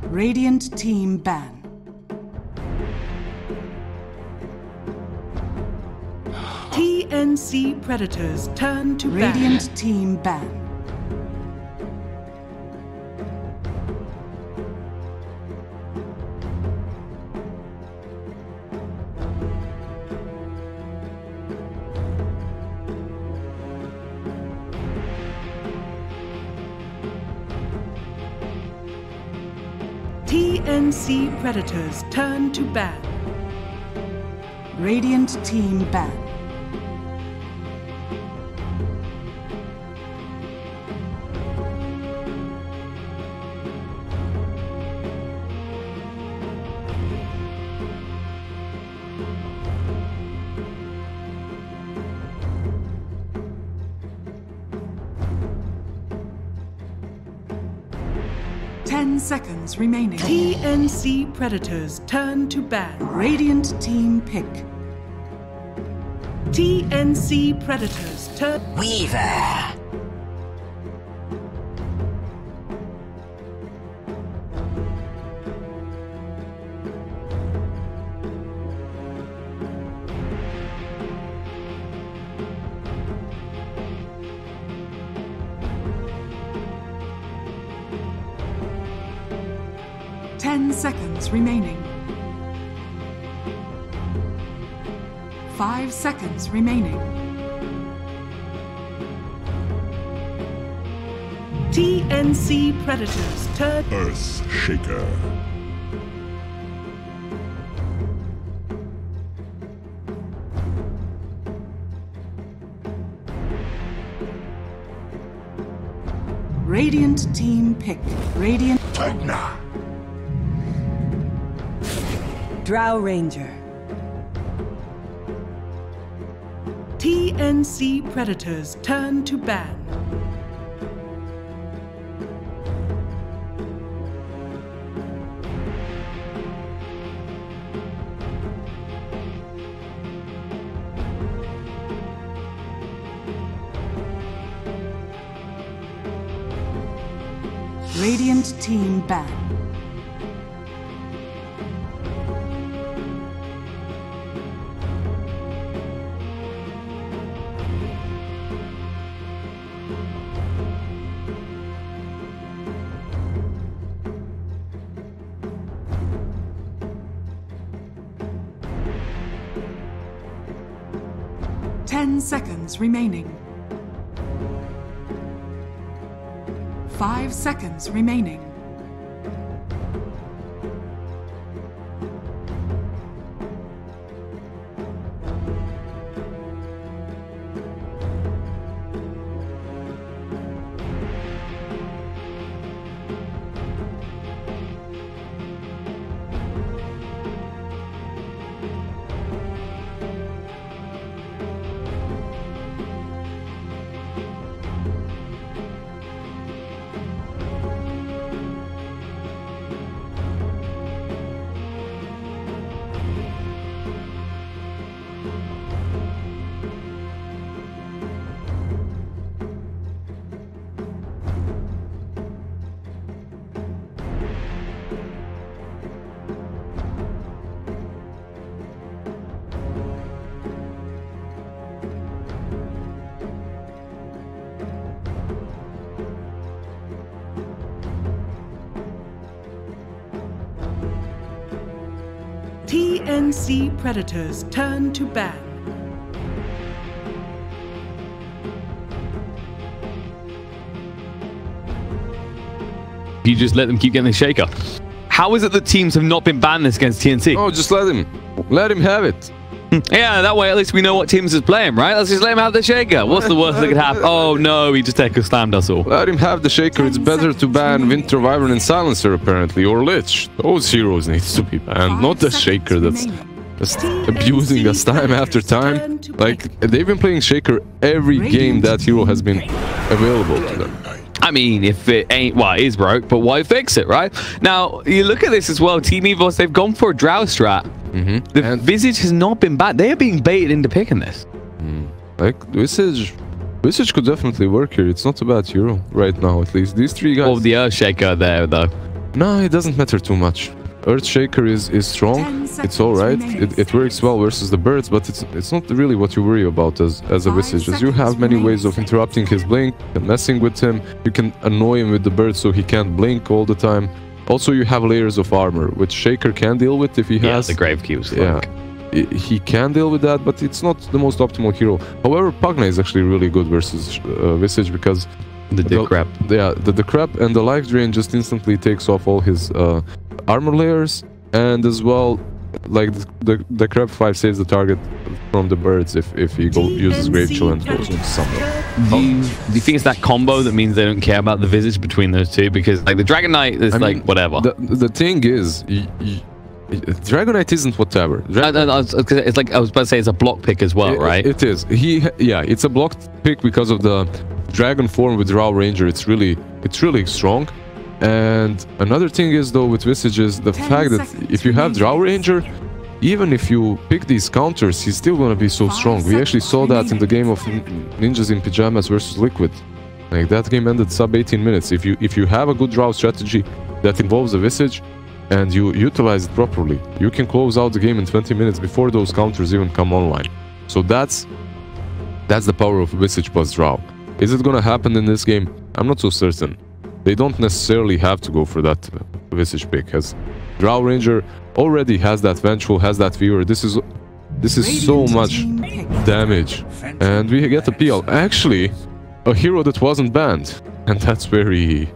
Radiant team ban. TNC Predators turn to ban. Radiant team ban. TNC Predators turn to ban. Radiant team ban. Seconds remaining. TNC Predators turn to ban. Radiant team pick. TNC Predators turn. Weaver. Seconds remaining. 5 seconds remaining. TNC Predators turn. Earth Shaker. Radiant team pick. Radiant. Tagna. Drow Ranger. TNC Predators turn to ban. Radiant team ban. Seconds remaining. 5 seconds remaining. TNC Predators turn to ban. You just let them keep getting the shaker. How is it that teams have not been banned this against TNC? Oh, just let him. Let him have it. Yeah, that way at least we know what teams is playing, right? Let's just let him have the shaker. What's the worst that could happen? Oh no, he just echo slammed us all. Let him have the shaker. It's better to ban Winter Wyvern and Silencer apparently, or Lich. Those heroes needs to be banned, not the shaker that's just abusing us time after time. Like, they've been playing shaker every game that hero has been available to them. I mean, if it ain't, well, it is broke, but why fix it, right? Now, you look at this as well. Team Evos, they've gone for a drow strat. The Visage has not been bad. They are being baited into picking this. Like, Visage could definitely work here. It's not a bad hero right now, at least. These three guys... Oh, the Earthshaker there, though. No, it doesn't matter too much. Earthshaker is strong. It's all right. It works well versus the birds, but it's not really what you worry about as a Visage, as you have many ways of interrupting his blink and messing with him. You can annoy him with the bird so he can't blink all the time. Also, you have layers of armor, which Shaker can deal with if he has. Yeah, the Gravekeeper's flank. He can deal with that, but it's not the most optimal hero. However, Pugna is actually really good versus Visage because the decrep. The decrep and the life drain just instantly takes off all his armor layers, and as well, like the decrep 5 saves the target from the birds if he uses Grave Chill and goes into somewhere. Do you think it's that combo that means they don't care about the Visage between those two? Because like the Dragon Knight is whatever. The thing is, Dragon Knight isn't whatever. It's like I was about to say, it's a block pick as well, right? It is. It's a block pick because of the dragon form with Drow Ranger. It's really strong. And another thing is though with Visage is the fact that if you have Drow Ranger, even if you pick these counters, he's still gonna be so strong. We actually saw that in the game of Ninjas in Pyjamas versus Liquid. Like that game ended sub 18 minutes. If you have a good Drow strategy that involves a Visage and you utilize it properly, you can close out the game in 20 minutes before those counters even come online. So that's the power of Visage plus Drow. Is it gonna happen in this game? I'm not so certain. They don't necessarily have to go for that Visage pick, as Drow Ranger already has that Vengeful, has that Viewer. This is so much damage, and we get a PL. Actually, a hero that wasn't banned, and that's very...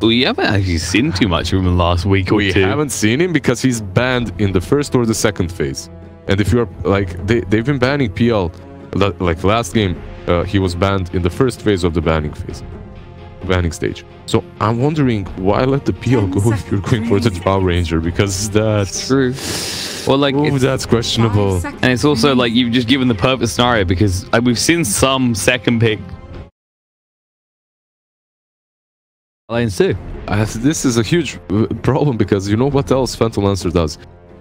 We haven't actually seen too much of him in the last week or two. We haven't seen him because he's banned in the first or the second phase. And if you're like, they've been banning PL, like last game, he was banned in the first phase of the banning stage. So I'm wondering why let the PL go if you're going for the Drow Ranger, because that's true. Well, like, that's questionable. And it's also like you've just given the perfect scenario, because we've seen some second pick lanes too. This is a huge problem, because you know what else Phantom Lancer does?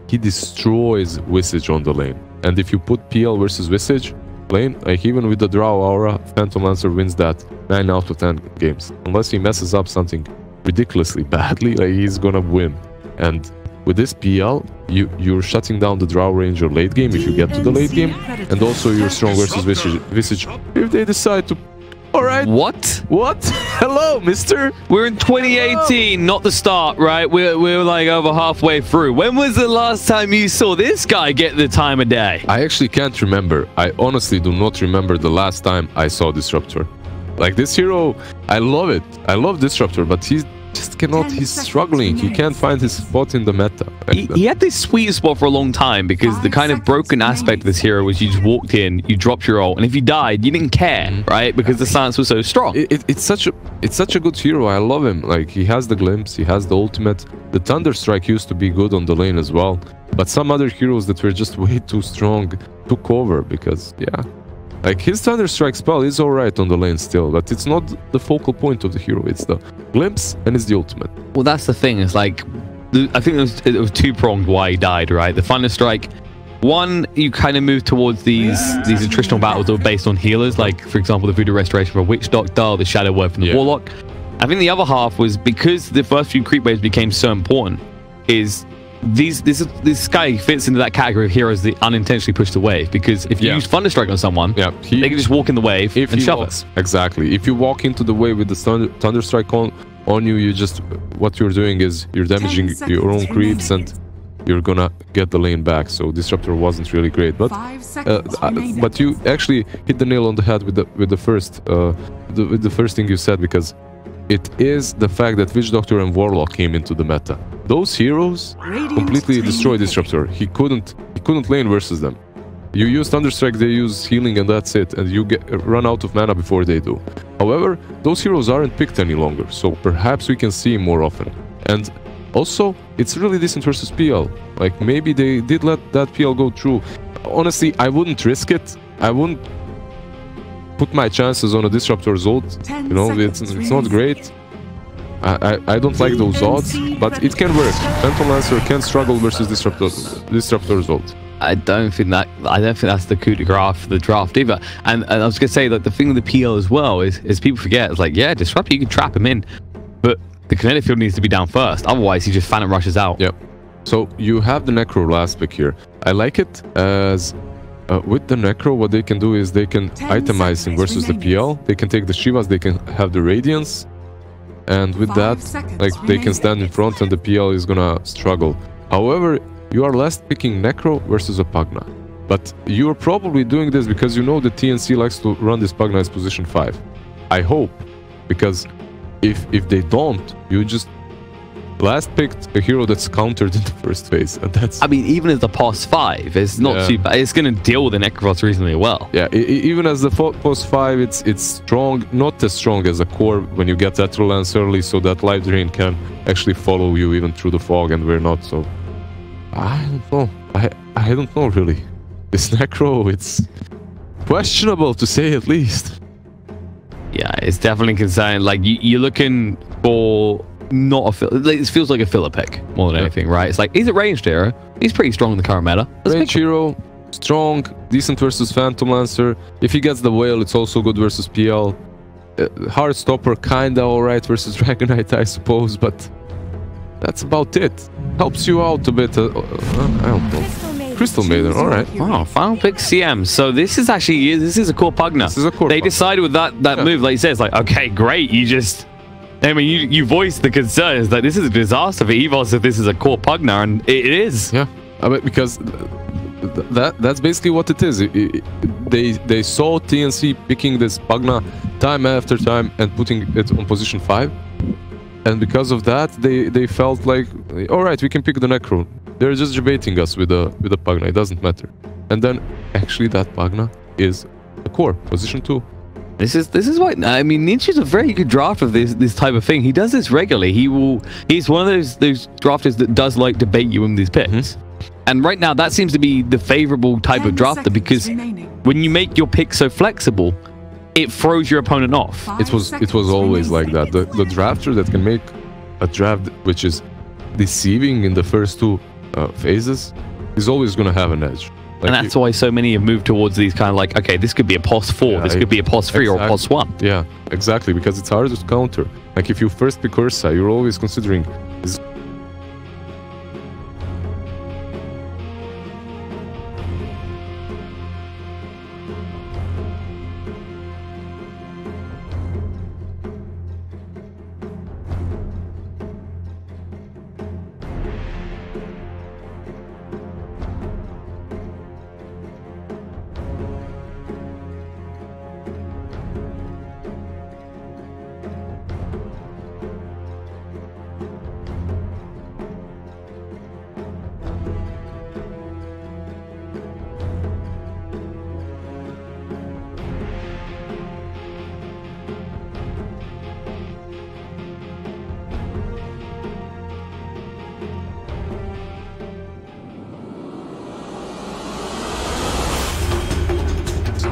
He destroys Visage on the lane. And if you put PL versus Visage lane, like even with the Drow Aura, Phantom Lancer wins that 9 out of 10 games. Unless he messes up something ridiculously badly, like he's gonna win. And with this PL, you're shutting down the Drow Ranger late game if you get to the late game, and also you're strong versus Visage if they decide to. Alright. What? Hello, mister? We're in 2018, not the start, right? We're like over halfway through. When was the last time you saw this guy get the time of day? I actually can't remember. I honestly do not remember the last time I saw Disruptor. Like, this hero, I love it. I love Disruptor, but he just cannot. He's struggling. He can't find his spot in the meta. He had this sweet spot for a long time, because the kind of broken aspect of this hero was you just walked in, you dropped your ult, and if you died, you didn't care, right? Because the silence was so strong. It's such a good hero. I love him. Like, he has the glimpse, he has the ultimate. The Thunderstrike used to be good on the lane as well, but some other heroes that were just way too strong took over, because like his Thunderstrike spell is alright on the lane still, but it's not the focal point of the hero. It's the glimpse and it's the ultimate. Well, that's the thing. It's like, I think it was two-pronged why he died, right? The Thunderstrike, one, you kind of move towards these attritional battles that were based on healers, like, for example, the Voodoo Restoration from a Witch Doctor, or the Shadow Word from the Warlock. I think the other half was because the first few creep waves became so important, is this guy fits into that category of heroes that unintentionally push the wave, because if you use Thunderstrike on someone, they can just walk in the wave and shove us. Exactly. If you walk into the wave with the Thunderstrike on you, what you're doing is you're damaging your own creeps and you're gonna get the lane back. So Disruptor wasn't really great, but you actually hit the nail on the head with the first thing you said, because it is the fact that Witch Doctor and Warlock came into the meta. Those heroes completely destroyed Disruptor. He couldn't lane versus them. You use Thunderstrike, they use healing, and that's it, and you run out of mana before they do. However, those heroes aren't picked any longer, so perhaps we can see him more often. And also, it's really decent versus PL. Like, maybe they did let that PL go through. Honestly, I wouldn't risk it. I wouldn't put my chances on a Disruptor's ult. You know, it's not great. I don't like those odds, but it can work. Phantom Lancer can struggle versus Disruptor's ult. I don't think that's the coup de grace for the draft either. And I was gonna say that the thing with the PL as well is people forget, it's like, yeah, Disruptor, you can trap him in, but the kinetic field needs to be down first. Otherwise, he just phantom rushes out. Yep. So you have the Necro last pick here. I like it as with the Necro, what they can do is they can itemize him versus the PL. They can take the Shivas, they can have the Radiance. And with that, like, they can stand in front and the PL is gonna struggle. However, you are last picking Necro versus a Pugna. But you're probably doing this because you know the TNC likes to run this Pugna as position 5. I hope. Because if they don't, you just last picked a hero that's countered in the first phase, and that's... I mean, even as the pos 5, it's not too bad. It's going to deal with the Necrophos reasonably well. Yeah, even as the pos 5, it's strong, not as strong as a core when you get that lance early, so that life drain can actually follow you even through the fog, and we're not, so... I don't know. I don't know, really. This Necro, it's questionable, to say at least. Yeah, it's definitely concerning. Like, you're looking for... not a it feels like a filler pick more than anything, right? It's like, he's a ranged hero. He's pretty strong in the current meta. Ranged hero, strong, decent versus Phantom Lancer. If he gets the whale, it's also good versus PL. Hard stopper, kinda alright versus Dragonite, I suppose, but that's about it. Helps you out a bit. I don't know. Crystal Maiden, alright. Wow, final pick CM. So this is actually, this is a core Pugna. This is a core They Pugna. decided with that move, like you said, it's like, okay, great, you just... I mean, you voiced the concerns that this is a disaster for Evos if this is a core Pugna, and it is. Yeah, I mean, because that's basically what it is. They saw TNC picking this Pugna time after time and putting it on position 5, and because of that, they felt like, all right, we can pick the Necro. They're just debating us with a Pugna. It doesn't matter. And then actually, that Pugna is a core position 2. This is why, I mean, Ninja's a very good draft of this type of thing. He does this regularly. He's one of those drafters that does like debate you in these picks. And right now, that seems to be the favorable type of drafter, because when you make your pick so flexible, it throws your opponent off. It was always like that. The drafter that can make a draft which is deceiving in the first 2 phases is always going to have an edge. Like, and that's why so many have moved towards these kind of like, okay, this could be a pos 4, this could be a pos 3 or a pos 1. Yeah, exactly, because it's harder to counter. Like, if you first pick Ursa, you're always considering...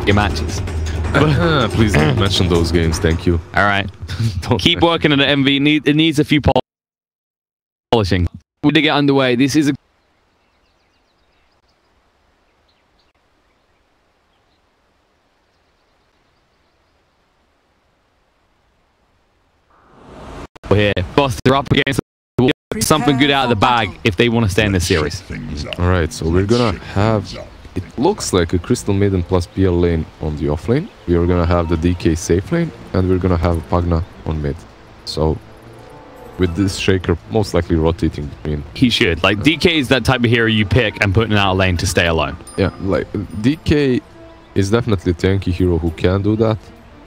Your matches. Please don't mention those games, thank you. All right. Keep working on the MV. It needs a few polishing. We to get underway. This is a... We're here. Boss, they're up against something good out of the bag if they want to stay in this series. All right, so we're gonna have... It looks like a Crystal Maiden plus PL lane on the off lane. We are gonna have the DK safe lane, and we're gonna have a Pugna on mid. So, with this Shaker most likely rotating between... He should. Like, DK is that type of hero you pick and put in out lane to stay alone. Yeah, like, DK is definitely a tanky hero who can do that.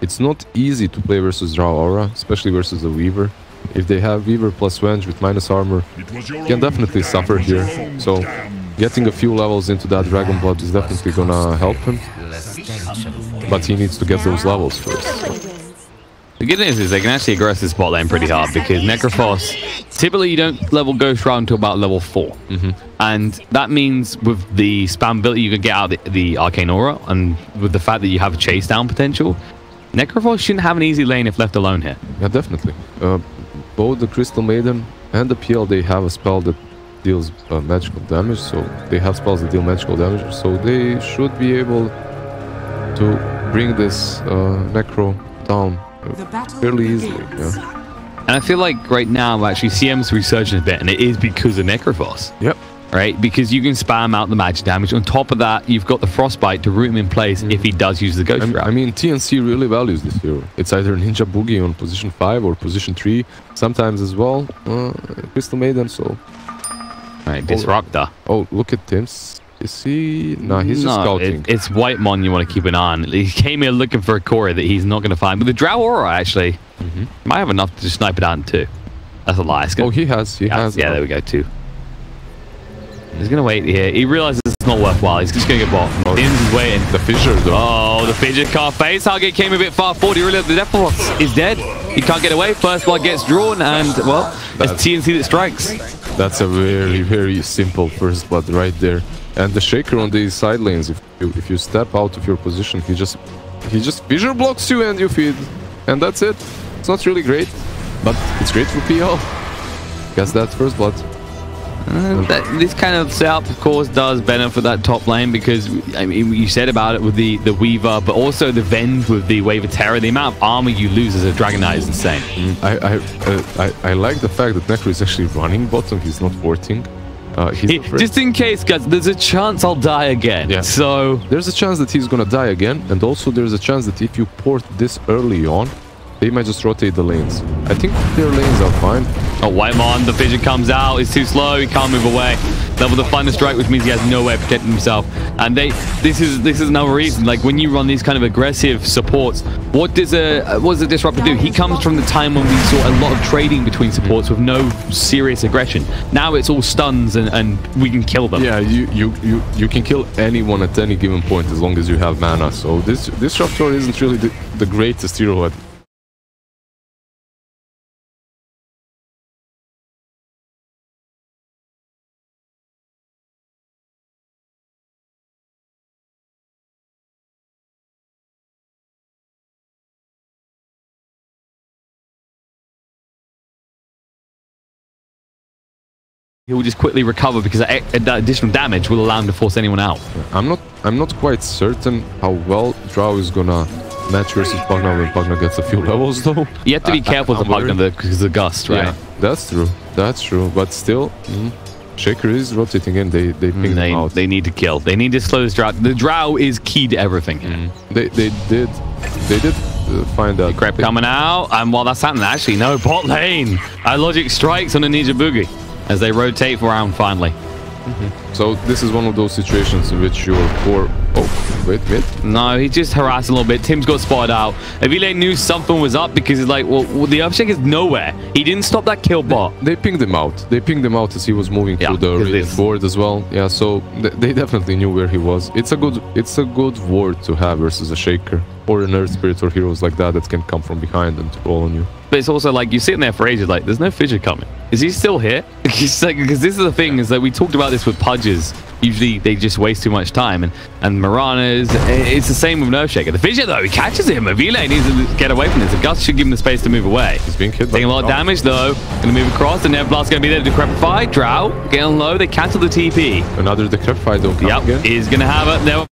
It's not easy to play versus Drow Aura, especially versus the Weaver. If they have Weaver plus Venge with minus armor, you can definitely suffer here. So, getting a few levels into that Dragon Blood is definitely gonna help him. But he needs to get those levels first. So. The good news is they can actually aggress this bot lane pretty hard, because Necrophos, typically you don't level Ghost Round until about level 4. And that means with the spam ability you can get out the Arcane Aura, and with the fact that you have chase down potential, Necrophos shouldn't have an easy lane if left alone here. Yeah, definitely. Both the Crystal Maiden and the PL, they have a spell that deals magical damage, so they have spells that deal magical damage, so they should be able to bring this Necro down fairly easily. Yeah. And I feel like right now, actually, CM's resurging a bit, and it is because of Necrophos. Yep. Right? Because you can spam out the magic damage. On top of that, you've got the Frostbite to root him in place if he does use the Ghost Route. I mean, TNC really values this hero. It's either Ninja Boogie on position 5 or position 3, sometimes as well. Crystal Maiden, so... Right, Disruptor. Oh, look at Tim's. Is he... No, he's just scouting. It's Whitemon you want to keep an eye on. He came here looking for a core that he's not going to find. But the Drow Aura, actually, might have enough to just snipe it out in 2. That's a lie. Oh, he has. He has. Yeah, there we go, 2. He's going to wait here. He realizes it's not worthwhile. He's just going to get bought. Tim's is waiting. The Fissure, though. Oh, the Fissure can't face. Target came a bit far forward. He realized the Deathforce is dead. He can't get away. First blood gets drawn, and, well, it's TNC that strikes. That's a very, very simple first blood right there. And the Shaker on these side lanes, if you step out of your position, he just Fissure blocks you and you feed. And that's it. It's not really great, but it's great for PL. Gets that first blood. This kind of setup, of course, does benefit that top lane because, I mean, you said about it with the Weaver, but also the Vend with the Wave of Terror. The amount of armor you lose as a Dragon Knight is insane. I like the fact that Necro is actually running bottom. He's not porting. Just in case, guys, there's a chance I'll die again. Yeah. So there's a chance that he's gonna die again, and also there's a chance that if you port this early on, they might just rotate the lanes. I think their lanes are fine. Oh, Whitemon, the Fissure comes out. He's too slow. He can't move away. Level the Thunder Strike, which means he has no way of protecting himself. And this is another reason. Like when you run these kind of aggressive supports, what does a Disruptor do? He comes from the time when we saw a lot of trading between supports with no serious aggression. Now it's all stuns and we can kill them. Yeah, you can kill anyone at any given point as long as you have mana. So this Disruptor isn't really the greatest hero at. He will just quickly recover because that additional damage will allow him to force anyone out. I'm not quite certain how well Drow is gonna match versus Pugna when Pugna gets a few levels though. You have to be careful with the Pugna because of the Gust, right? Yeah, that's true. That's true. But still, Shaker is rotating in. They ping him out. They need to kill. They need to slow this Drow. The Drow is key to everything. They did find that. Crep coming out, and while that's happening, actually no bot lane. Logic strikes on the Ninja Boogie as they rotate around finally. So this is one of those situations in which your core... Oh, wait. No, he just harassed a little bit. Tim's got spotted out. Evile knew something was up because he's like, well, the Earthshake is nowhere. He didn't stop that kill bot. They pinged him out. They pinged him out as he was moving through the Radiant board as well. Yeah, so they definitely knew where he was. It's a good ward to have versus a Shaker or an Earth Spirit or heroes like that can come from behind and troll on you. But it's also like you're sitting there for ages like, there's no Fissure coming. Is he still here? Because this is the thing, is that we talked about this with Pudges. Usually they just waste too much time. And Mirana's, it's the same with Earthshaker. The Fissure though, he catches him. Evile needs to get away from this. The Gust should give him the space to move away. He's being hit. Taking a lot of damage though. Gonna move across. The Nebblast's gonna be there to Decrepify. Drow getting low. They cancel the TP. Another Decrepify don't come again. He's gonna have it. There.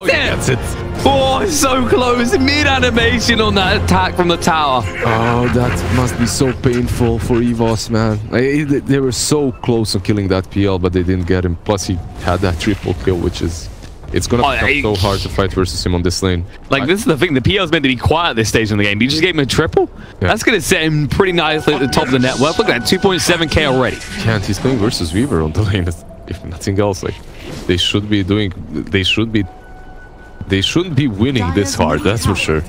That's it. Oh, so close. Mid-animation on that attack from the tower. Oh, that must be so painful for Evos, man. They were so close on killing that PL, but they didn't get him. Plus, he had that triple kill, which is... It's going to become so hard to fight versus him on this lane. Like, this is the thing. The PL's meant to be quiet at this stage in the game. You just gave him a triple? Yeah. That's going to set him pretty nicely at the top of the network. Look at that, 2.7k already. Can't. He's playing versus Weaver on the lane, if nothing else. Like, they should be doing... They shouldn't be winning this hard, that's for sure.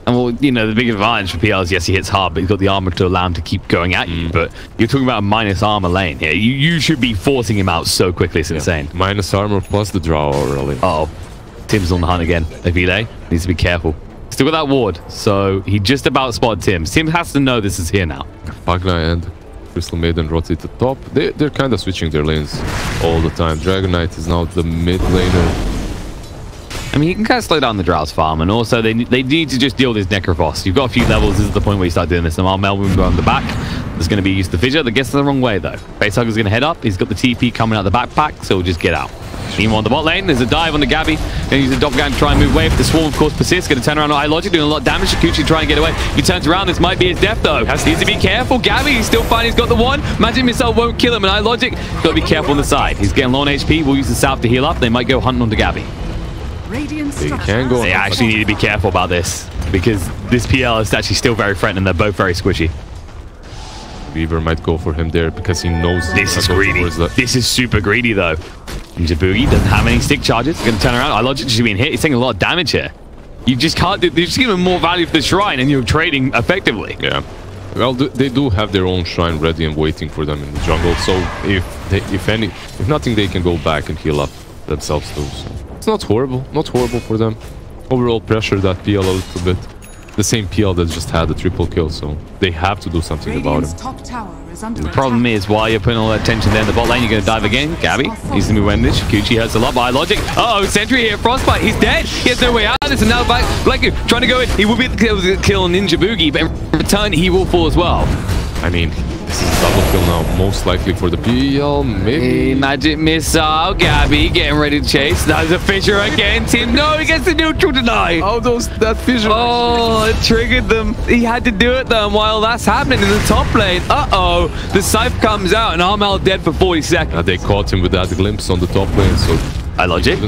And well, you know, the big advantage for PL is, yes, he hits hard, but he's got the armor to allow him to keep going at you. But you're talking about a minus armor lane here. You should be forcing him out so quickly, it's insane. Minus armor plus the draw already. Uh oh, Tim's on the hunt again. Evile needs to be careful. Still got that ward, so he just about spotted Tim. Tim has to know this is here now. Pugna and Crystal Maiden rotate the top. They're kind of switching their lanes all the time. Dragon Knight is now the mid laner. I mean, you can kind of slow down the Drow's farm, and also they need to just deal with this Necrophos. You've got a few levels. This is the point where you start doing this. And while Melvin go on the back, there's going to be used the Fissure that gets the wrong way, though. Facehugger's going to head up. He's got the TP coming out the backpack, so we'll just get out. Meanwhile, the bot lane, there's a dive on the Gabby. Then use a doppelganger to try and move away. If the swarm, of course, persists, going to turn around on iLogic, doing a lot of damage. Kikuchi trying to get away. If he turns around, this might be his death, though. Needs to be careful. Gabby, he's still fine. He's got the one. Magic Missile won't kill him, and iLogic, got to be careful on the side. He's getting low on HP. We'll use the South to heal up. They might go hunting onto Gabby. They can go. They actually need to be careful about this, because this PL is actually still very threatening. They're both very squishy. Weaver might go for him there because he knows this is greedy. This is super greedy, though. Ninja Boogie doesn't have any stick charges. He's going to turn around. iLogic should be hit. He's taking a lot of damage here. You just can't do. You're just giving him more value for the shrine, and you're trading effectively. Yeah. Well, they do have their own shrine ready and waiting for them in the jungle. So if nothing, they can go back and heal up themselves too. So it's not horrible. Not horrible for them. Overall pressure that PL a little bit. The same PL that just had a triple kill, so they have to do something about him. The problem is, while you're putting all that tension there in the bot lane, you're going to dive again. Gabby needs to move in this. Kikuchi hurts a lot by iLogic. Uh-oh, Sentry here, Frostbite. He's dead. He has no way out of this, and now back. Blacku trying to go in. He will be able to kill Ninja Boogie, but in return, he will fall as well. I mean, this is double kill now, most likely for the PL, maybe. Magic Missile, Gabby getting ready to chase. There's a fissure again. Team, no, he gets the neutral tonight. Oh, that fissure. Oh, it triggered them. He had to do it though. And while that's happening in the top lane, uh-oh, the Scythe comes out and Armel dead for 40 seconds. They caught him with that glimpse on the top lane, so iLogic.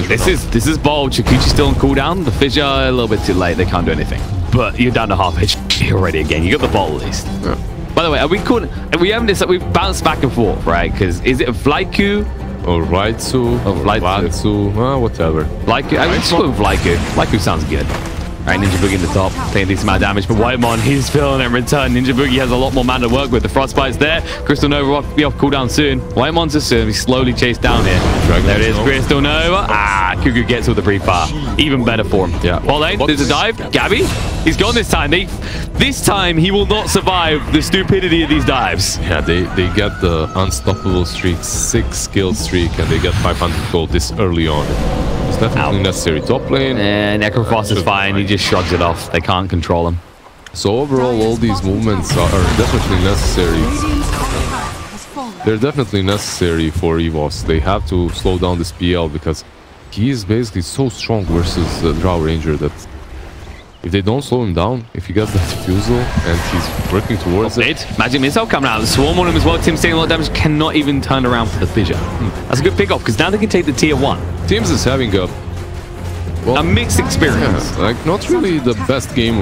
This is bold. Chikuchi's still on cooldown. The fissure a little bit too late. They can't do anything. But you're down to half HP already again. You got the ball at least. Yeah. By the way, we haven't decided, we've bounced back and forth, right? Because is it Vlaiku or Raitsu or Vatsu? Whatever. Vlaiku. I just go with Vlaiku. Vlaiku sounds good. All right, Ninja Boogie in the top, taking a decent amount of damage, but Whitemon, he's feeling it in return. Ninja Boogie has a lot more mana to work with. The Frostbite's there. Crystal Nova will be off cooldown soon. Whitemon's just going to be slowly chased down here. There it is, Crystal Nova. Cuckoo gets with the pre-fire. Even better for him. Yeah. Bot lane, there's a dive. Gabby, he's gone this time. This time, he will not survive the stupidity of these dives. Yeah, they get the unstoppable streak, 6 kill streak, and they get 500 gold this early on. It's definitely necessary. Top lane. And Necrofrost is fine. He just shrugs it off. They can't control him. So overall, all these movements are definitely necessary. They're definitely necessary for Evos. They have to slow down this PL because he is basically so strong versus the Drow Ranger that if they don't slow him down, if he gets that defusal and he's working towards it. Magic Missile coming out. The Swarm on him as well. Tim's taking a lot of damage. Cannot even turn around for the fissure. That's a good pick-off because now they can take the tier 1. Tim's is having a mixed experience. Yeah, like not really the best game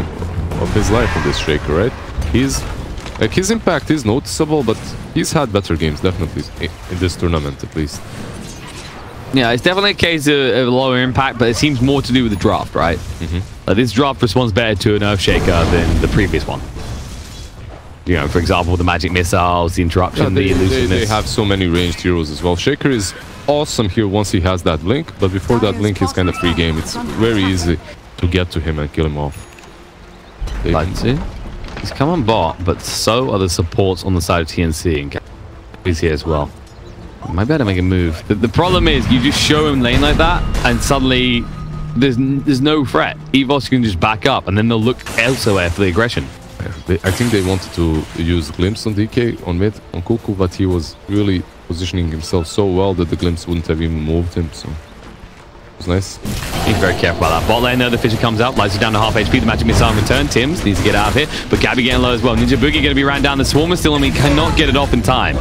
of his life on this Shaker, right? His impact is noticeable, but he's had better games, definitely, in this tournament at least. Yeah, it's definitely a case of lower impact, but it seems more to do with the draft, right? This draft responds better to an Earthshaker than the previous one. You know, for example, the magic missiles, the interruption, the elusiveness. They have so many ranged heroes as well. Shaker is awesome here once he has that blink, but before that blink, he's kind of free game. It's very easy to get to him and kill him off. He's come on bot, but so are the supports on the side of TNC, and he's here as well. Might be able to make a move. The problem is, you just show him lane like that, and suddenly there's no threat. Evos can just back up, and then they'll look elsewhere for the aggression. I think they wanted to use Glimpse on DK, on mid, on Cuckoo, but he was really positioning himself so well that the Glimpse wouldn't have even moved him, so it was nice. He's very careful about that. Bot lane, the Fisher comes out, lights it down to half HP. The magic missile in return. Tims needs to get out of here, but Gabby getting low as well. Ninja Boogie going to be ran down. The Swarmer still on me, cannot get it off in time.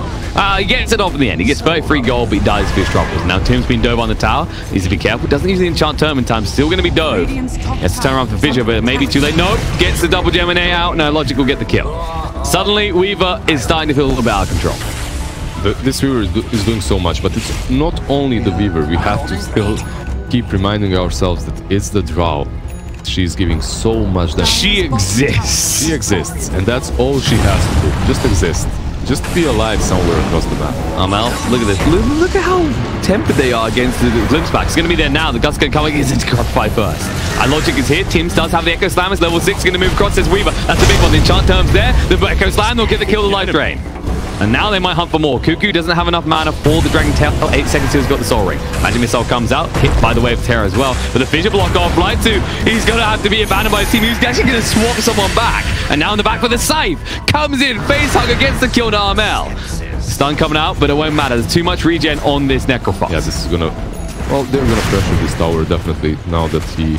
He gets it off in the end. He gets 33 gold, but he dies for his troubles. Now Tim's been dove on the tower. Needs to be careful. Doesn't use the enchant term in time. Still going to be dove. Has to turn around for Fissure, but it may be too late. No, gets the double gem and A out. No, Logic will get the kill. Suddenly, Weaver is starting to feel a little bit out of control. This Weaver is doing so much, but it's not only the Weaver. We have to still keep reminding ourselves that it's the Drow. She's giving so much damage. She exists. She exists, and that's all she has to do. Just exist. Just be alive somewhere across the map. Mel, look at this. Look at how tempered they are against the Glimpse back. It's going to be there now. The Gust going to come against into Qualifier first. Logic is here. Tims does have the Echo Slam. It's level 6. Going to move across. Says Weaver. That's a big one. The enchant term's there. The Echo Slam will get the kill, the life drain. And now they might hunt for more. Cuckoo doesn't have enough mana for the Dragon Tail. 8 seconds till he's got the Soul Ring. Magic Missile comes out, hit by the Wave of Terror as well. But the Fissure block off Light 2. He's going to have to be abandoned by his team. He's actually going to swap someone back. And now in the back with the Scythe. Comes in, face hug against the kill to Armel. Stun coming out, but it won't matter. There's too much regen on this Necrofrost. Yeah, this is going to Well, they're gonna pressure this tower, definitely, now that he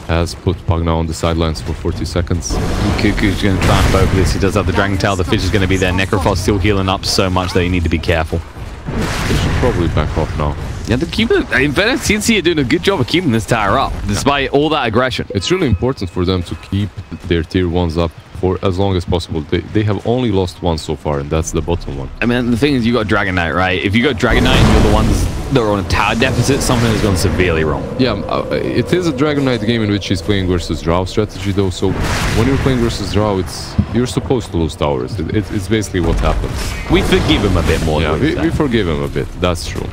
has put Pugna on the sidelines for 40 seconds. Cuckoo's going to try and focus this. He does have the Dragon Tail. The Fish is going to be there. Necrophos still healing up so much that you need to be careful. They should probably back off now. Yeah, they're keeping it. In fairness, TNC are doing a good job of keeping this tower up, despite all that aggression. It's really important for them to keep their tier 1s up for as long as possible. They have only lost one so far, and that's the bottom one. I mean, the thing is, you got Dragon Knight, right? If you got Dragon Knight and you're the ones that are on a tower deficit, something has gone severely wrong. Yeah, it is a Dragon Knight game in which he's playing versus Drow strategy, though. So when you're playing versus Drow, you're supposed to lose towers. It's basically what happens. We forgive him a bit more. Yeah, we forgive him a bit. That's true.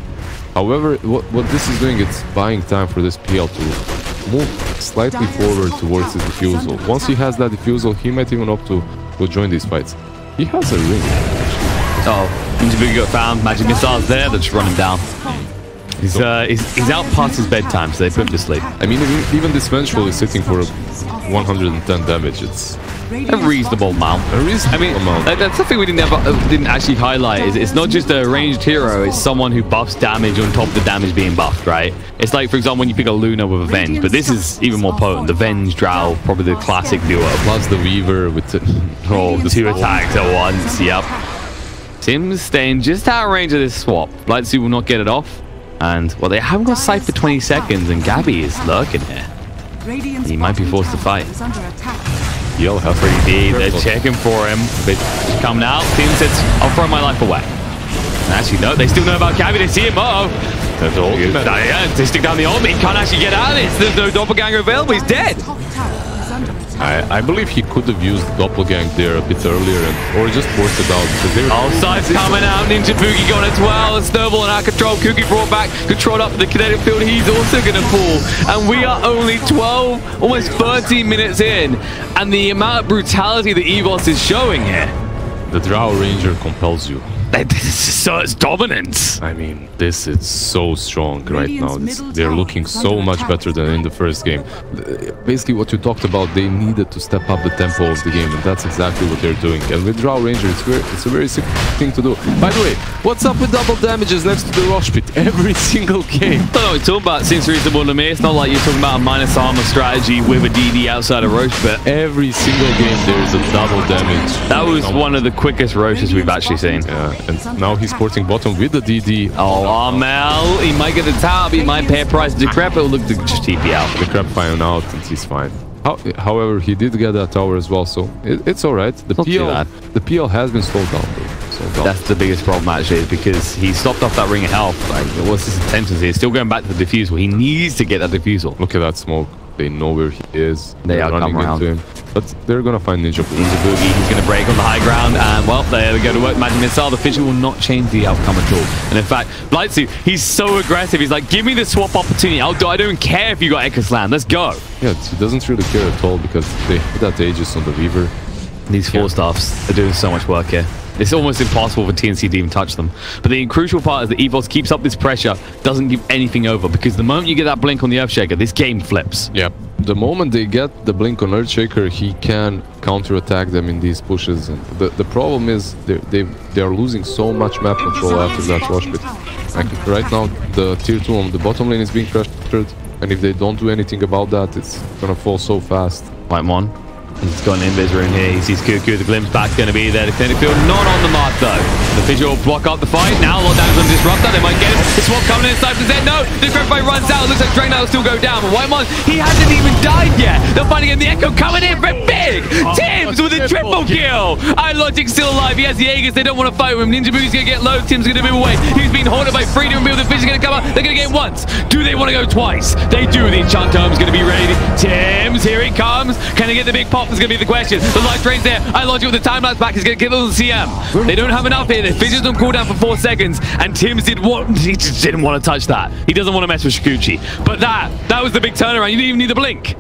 However, what this is doing, it's buying time for this PL to move slightly forward towards his defusal. Once he has that defusal, he might even opt to join these fights. He has a ring. Oh, Ninjabugi got found. Magic missiles there. Let's run him down. He's out past his bedtime, so they put him to sleep. I mean, even this Vengeful is sitting for 110 damage. It's a reasonable amount. That's something we didn't actually highlight. It's not just a ranged hero. It's someone who buffs damage on top of the damage being buffed, right? It's like, for example, when you pick a Luna with a Venge, but this is even more potent. The Venge Drow, probably the classic duo. Plus the Weaver with the two attacks at once. Yep. Tim's staying just out of range of this swap. Lightsy will not get it off. And, well, they haven't got sight for 20 seconds, and Gabby is lurking here. He might be forced to fight. Yell has 3D, they're checking for him. They're coming out. Tim says, I'll throw my life away. And actually, no, they still know about Gabby. They see him. There's the ultimate. Yeah, they stick down the ultimate. He can't actually get out of this. There's no doppelganger available. He's dead. I believe he could have used Doppelgang there a bit earlier or just forced it out. Side's coming out. Ninjabugi going as well. Snowball and out control. Kuki brought back. Controlled up the kinetic field. He's also going to fall. And we are only 12, almost 13 minutes in. And the amount of brutality that Evos is showing here. The Drow Ranger compels you. So it's dominance. I mean, this is so strong right now. They're looking so much better than in the first game. Basically, what you talked about, they needed to step up the tempo of the game, and that's exactly what they're doing. And with Drow Ranger, it's a very simple thing to do. By the way, what's up with double damages next to the Rush Pit every single game? I don't know what you're talking about. Seems reasonable to me. It's not like you're talking about a minus armor strategy with a DD outside of Roche, but every single game there's a double damage. That was one of the quickest Roches we've actually seen. Yeah. And now he's porting bottom with the DD. Oh, Armel, he might get the top. He might pay a price. Decrepit will look to just TP out. Decrepit fine out, and he's fine. However, he did get that tower as well, so it's all right. The PL has been slowed down, though. That's the biggest problem, actually, is because he stopped off that ring of health. Like, what's his intentions here? He's still going back to the defusal. He needs to get that defusal. Look at that smoke. They know where he is. They are running into him. But they're going to find Ninjabugi. He's going to break on the high ground. And, well, there we go to work. Magic Missile. The Fisher will not change the outcome at all. And, in fact, Blightsuit, he's so aggressive. He's like, give me the swap opportunity. I don't care if you got Echo Slam. Let's go. Yeah, he doesn't really care at all because they hit that Aegis on the Weaver. These 4-staffs are doing so much work here. It's almost impossible for TNC to even touch them. But the crucial part is that Evos keeps up this pressure, doesn't give anything over, because the moment you get that blink on the Earthshaker, this game flips. Yeah. The moment they get the blink on Earthshaker, he can counterattack them in these pushes. And the problem is they are losing so much map control after that Rush Pit. Like right now, the tier 2 on the bottom lane is being pressured, and if they don't do anything about that, it's gonna fall so fast. White Mon. He's got an invis rune here. He sees Cuckoo. The glimpse back's going to be there. The kinetic field not on the mark, though. The visual will block up the fight. Now, a lot of damage on Disruptor. They might get it. The swap coming inside the Z. No, the Grandfight runs out. It looks like Dragon will still go down. But Whitemon, he hasn't even died yet. They're finding him. The Echo coming in for big. Tim's with a triple kill. Logic's still alive. He has the Aegis. They don't want to fight with him. Ninjabugi's going to get low. Tim's going to move away. He's being haunted by Freedom and the Fish is going to come up. They're going to get once. Do they want to go twice? They do. The Enchant Tome's going to be ready. Tim's, here he comes. Can they get the big pop? Is going to be the question. The life drain's there. Logic with the time lapse back is going to get on the CM. They don't have enough here. The Vision's on cooldown for 4 seconds, and Tim's he just didn't want to touch that. He doesn't want to mess with Shikuchi. But that was the big turnaround. You didn't even need the blink.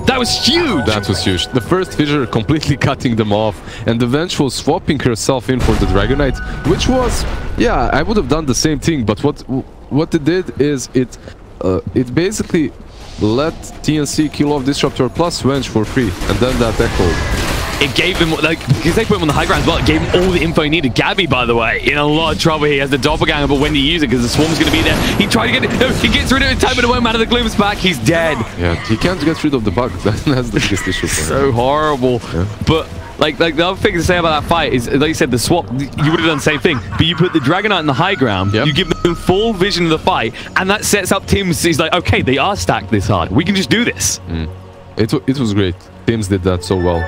That was huge. That was huge. The first Fissure completely cutting them off, and the Vengeful swapping herself in for the Dragon Knight, which was, yeah, I would have done the same thing. But what it did is it basically let TNC kill off Disruptor plus Venge for free, and then that Echo it gave him, like, because they put him on the high ground as well, it gave him all the info he needed. Gabby, by the way, in a lot of trouble. He has the doppelganger, but when do you use it? Because the swarm's going to be there. He tried to get it. No, he gets rid of it in time, but it won't matter. The gloom's back. He's dead. Yeah, he can't get rid of the bug. That's the biggest issue for him. So horrible. Yeah. But like the other thing to say about that fight is, like you said, the swap, you would have done the same thing, but you put the Dragonite in the high ground, you give them full vision of the fight, and that sets up Tim's. He's like, okay, they are stacked this hard. We can just do this. It was great. Tim's did that so well.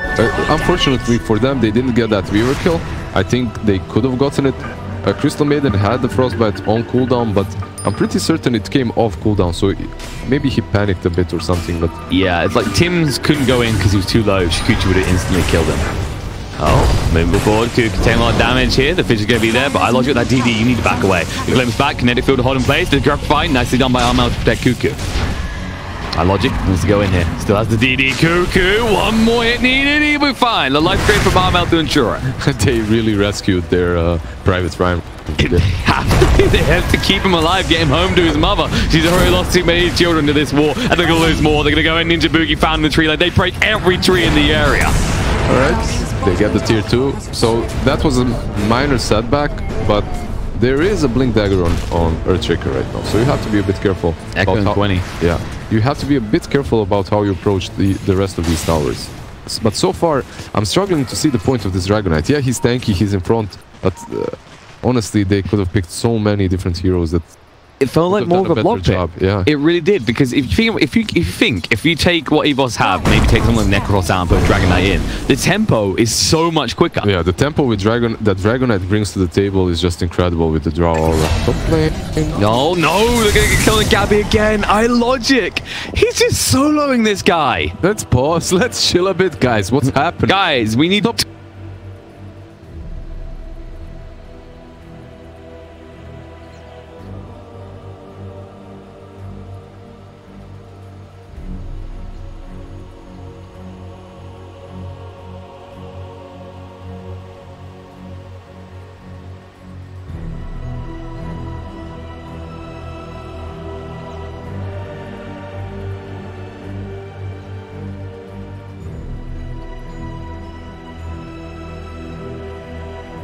Unfortunately for them, they didn't get that Weaver kill. I think they could have gotten it. Crystal Maiden had the Frostbite on cooldown, but I'm pretty certain it came off cooldown, so maybe he panicked a bit or something. But yeah, it's like Tim's couldn't go in because he was too low. Shikuchi would have instantly killed him. Oh, moving forward, Kuku taking a lot of damage here. The fish is going to be there, but I logic that DD, you need to back away. The Glimpse back, Kinetic Field to hold in place. The grab fight, nicely done by Armel to protect Kuku. I logic needs to go in here. Still has the DD. Kuku, one more hit needed. He'll be fine. The life crate from Armel to ensure it. They really rescued their Private Ryan. They have to keep him alive, get him home to his mother. She's already lost too many children to this war, and they're going to lose more. They're going to go in Ninja Boogie, found in the tree. Like, they break every tree in the area. All right, they get the tier 2. So that was a minor setback, but there is a Blink Dagger on Earthshaker right now. So you have to be a bit careful. Echo in 20. Yeah, you have to be a bit careful about how you approach the rest of these towers. But so far, I'm struggling to see the point of this Dragonite. Yeah, he's tanky, he's in front, but honestly, they could have picked so many different heroes that it felt like more of a block pick. Yeah, it really did. Because if you take what Evos have, maybe take something like Necross out and put Dragonite in, the tempo is so much quicker. Yeah, the tempo with that Dragonite brings to the table is just incredible with the draw aura. No, they're gonna get killed Gabby again. I logic. He's just soloing this guy. Let's pause. Let's chill a bit, guys. What's happening? Guys, we need to.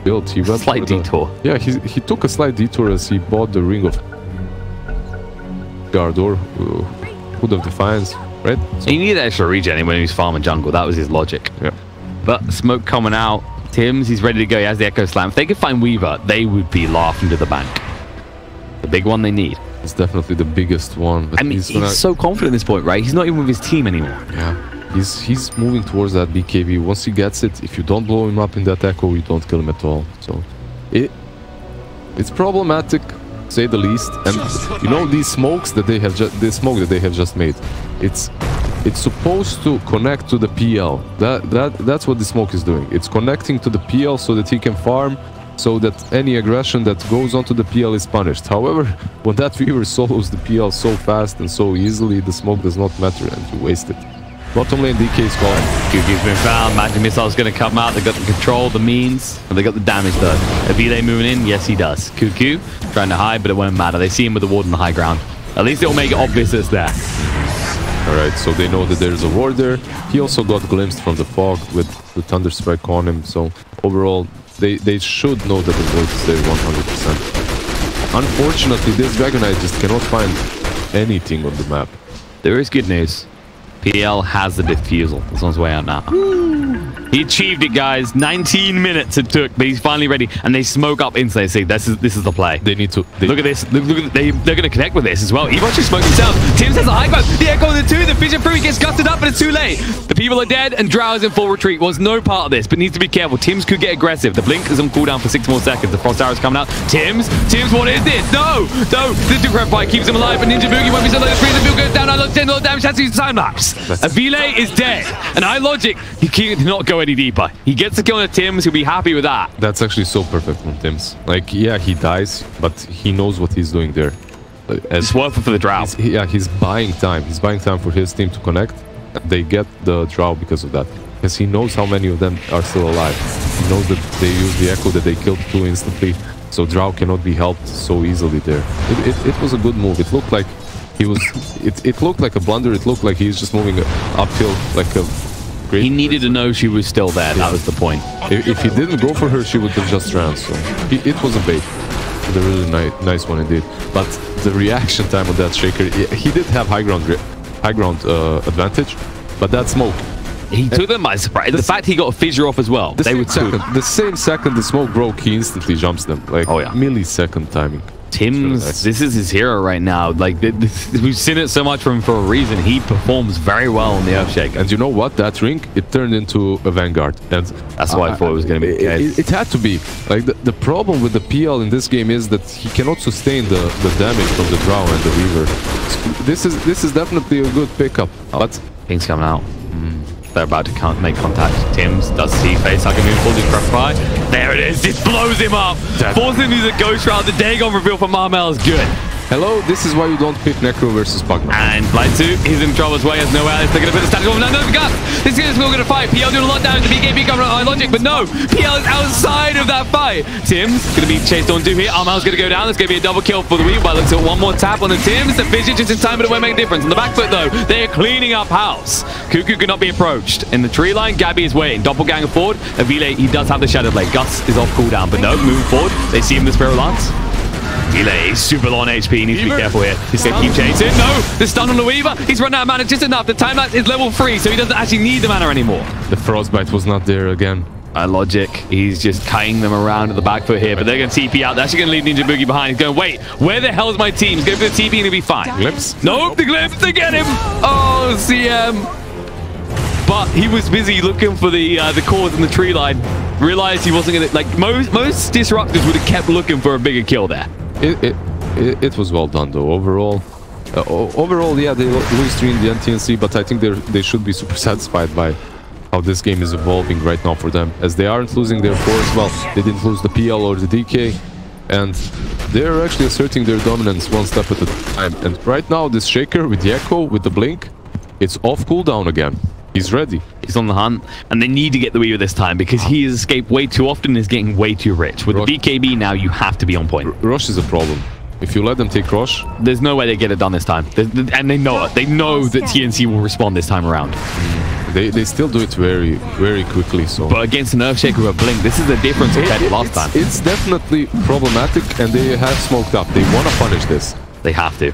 Built. He went slight detour. Yeah, he took a slight detour as he bought the Ring of Gardor, Hood of Defiance, right? So he needed extra regen when he was farming jungle. That was his logic. Yeah. But smoke coming out. Tim's, he's ready to go. He has the Echo Slam. If they could find Weaver, they would be laughing to the bank. The big one they need. It's definitely the biggest one. I mean, he's so confident at this point, right? He's not even with his team anymore. Yeah. He's moving towards that BKB. Once he gets it, if you don't blow him up in that Echo, you don't kill him at all. So it's problematic, to say the least. And you know, these smokes that they have just made, it's supposed to connect to the PL. That's what the smoke is doing. It's connecting to the PL so that he can farm, so that any aggression that goes onto the PL is punished. However, when that Weaver solos the PL so fast and so easily, the smoke does not matter and you waste it. Bottom lane DK is gone. Kuku's been found. Magic Missile's going to come out. They got the control, the means, and they got the damage though. Evile moving in. Yes, he does. Kuku trying to hide, but it won't matter. They see him with the ward on the high ground. At least it'll make it obvious it's there. Alright, so they know that there's a ward there. He also got glimpsed from the fog with the Thunder Strike on him. So overall, they should know that the ward is there 100%. Unfortunately, this Dragonite just cannot find anything on the map. There is good news. PL has the defusal. This one's way out now. He achieved it, guys. 19 minutes it took, but he's finally ready. And they smoke up instantly. See, this is the play. They need to. Look at this. Look, they're going to connect with this as well. Evos just smoked himself. Tim's has a high ground. The Echo of the 2. The Vision Fruit gets gutted up, but it's too late. The people are dead, and Drow is in full retreat. Was no part of this, but needs to be careful. Tim's could get aggressive. The Blink is on cooldown for 6 more seconds. The Frost Arrow's coming out. Tim's, what is this? No. The Duke Fight keeps him alive, but Ninja Boogie won't be so low. The Freezer Bill goes down. I look 10 damage. That's his time lapse. Evile is dead. And I logic, he cannot go any deeper. He gets the kill on Tim's, he'll be happy with that. That's actually so perfect from Tim's. Like, yeah, he dies, but he knows what he's doing there. It's worth it for the Drow. He's buying time. He's buying time for his team to connect. They get the Drow because of that. Because he knows how many of them are still alive. He knows that they use the Echo, that they killed 2 instantly. So Drow cannot be helped so easily there. It was a good move. It looked like he was... It looked like a blunder. It looked like he's just moving uphill like a Great. He needed to know she was still there. That was the point. If he didn't go for her, she would have just ran. So it was a bait. A really nice one indeed. But the reaction time on that shaker, he did have high ground advantage, but that smoke. He took them by surprise. The fact he got a fissure off as well. The same second the smoke broke, he instantly jumps them. Like, millisecond timing. Tim's, really nice. This is his hero right now. Like, we've seen it so much from him for a reason. He performs very well on the Earthshake. And you know what? That ring, it turned into a Vanguard. And that's why I thought it was going to be the case. It had to be. Like, the problem with the PL in this game is that he cannot sustain the damage from the Drow and the Weaver. So this is definitely a good pickup. But Pink's coming out. They're about to make contact. Tims does see facehugger move forward his Qualifier. There it is. It blows him up. Forcing him to use a ghost route. The Dagon reveal from Marmel is good. Hello, this is why you don't pick Necro versus Pugman. And Flight 2, he's in trouble as well. He has no Alice. They're going to put the static on. No, gun. This guy's still going to fight. PL doing a lot of damage. The BKB coming on logic, but no. PL is outside of that fight. Tim's going to be chased on 2 here. Armel's going to go down. There's going to be a double kill for the Weaver. Looks at one more tap on the Tim's. The vision just in time, but it won't make a difference. On the back foot, though, they're cleaning up house. Cuckoo cannot be approached. In the tree line, Gabby is waiting. Doppelganger forward. Avile, he does have the Shadow Blade. Gus is off cooldown, but no, moving forward. They see him the Spirit Lance. He's super low on HP. He needs to be careful here. He's going to keep chasing. No! The stun on the Weaver. He's run out of mana just enough. The time lapse is level 3, so he doesn't actually need the mana anymore. The Frostbite was not there again. Logic. He's just cutting them around at the back foot here, but they're going to TP out. They're actually going to leave Ninja Boogie behind. He's going, wait, where the hell's my team? He's going to put the TP and he'll be fine. Glimpse? Nope, the glimpse. They get him. Oh, CM. But he was busy looking for the cores in the tree line. Realized he wasn't going to... Like, most disruptors would have kept looking for a bigger kill there. It was well done though. Overall, yeah, they lose 3 in the NTNC, but I think they should be super satisfied by how this game is evolving right now for them, as they aren't losing their cores. Well, they didn't lose the PL or the DK, and they're actually asserting their dominance one step at a time. And right now, this Shaker with the Echo, with the Blink, it's off cooldown again. He's ready. He's on the hunt, and they need to get the Weaver this time because he has escaped way too often and is getting way too rich. With the BKB now, you have to be on point. Rush is a problem. If you let them take Rush... There's no way they get it done this time. And they know it. They know that TNC will respond this time around. They still do it very, very quickly. So, but against an Earthshaker with a Blink, this is the difference compared to last time. It's definitely problematic, and they have smoked up. They want to punish this. They have to.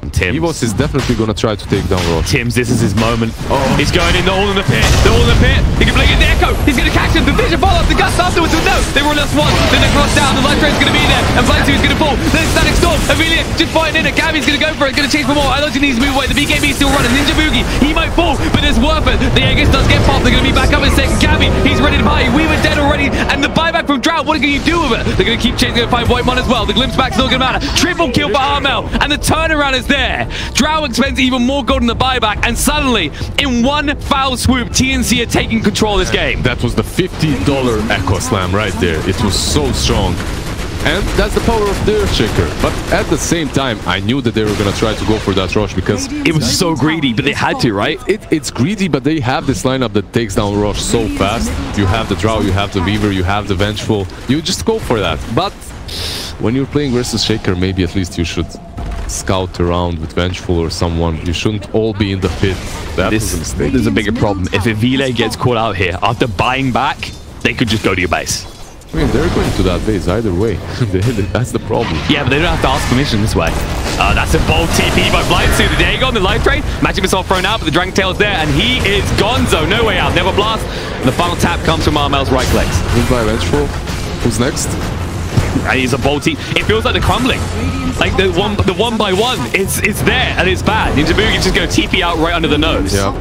And Tims. Evos is definitely going to try to take down Rosh. Tims, this is his moment. Oh. He's going in, they're all in the pit. They're all in the pit. He can blink in the Echo. He's going to catch him. The vision follow up. The Gust afterwards. No, they were left one. Then they cross down. The light train's going to be there. And Flight 2 is going to fall. Then it's Static Storm. Amelia just fighting in it. Gabby's going to go for it. Going to chase for more. I don't think he needs to move away. The BKB is still running. Ninja Boogie. He might fall, but it's worth it. The Aegis does get popped. They're going to be back up in a second. Gabby, he's ready to buy. We were dead already. And the buyback from Drought, what can you do with it? They're going to keep chasing. Going to find Voidmon as well. The glimpse back's not going to matter. Triple kill for Armel. And the turnaround is there. Drought expends even more gold in the buyback, and suddenly, in one foul swoop, TNC are taking control of this game. That was the $50 Echo Slam right there. It was so strong. And that's the power of their Shaker. But at the same time, I knew that they were going to try to go for that Rush because... It was so greedy, but they had to, right? It's greedy, but they have this lineup that takes down Rush so fast. You have the Drow, you have the Weaver, you have the Vengeful. You just go for that. But when you're playing versus Shaker, maybe at least you should scout around with Vengeful or someone. You shouldn't all be in the pit. That was a mistake. There's a bigger problem. If Evile gets caught out here, after buying back, they could just go to your base. I mean, they're going to that base either way. That's the problem. Yeah, but they don't have to ask permission this way. That's a bold TP by Blind Suit. The Dagon, the Life Train. Magic Missile thrown out, but the Dragon Tail's there, and he is gonzo. No way out. Never blast. And the final tap comes from Armel's right clicks. Goodbye, Vengeful. Who's next? And he's a bold team. It feels like they're crumbling. Like the one by one, it's there and it's bad. Ninja Boogie's just going to TP out right under the nose. Yeah.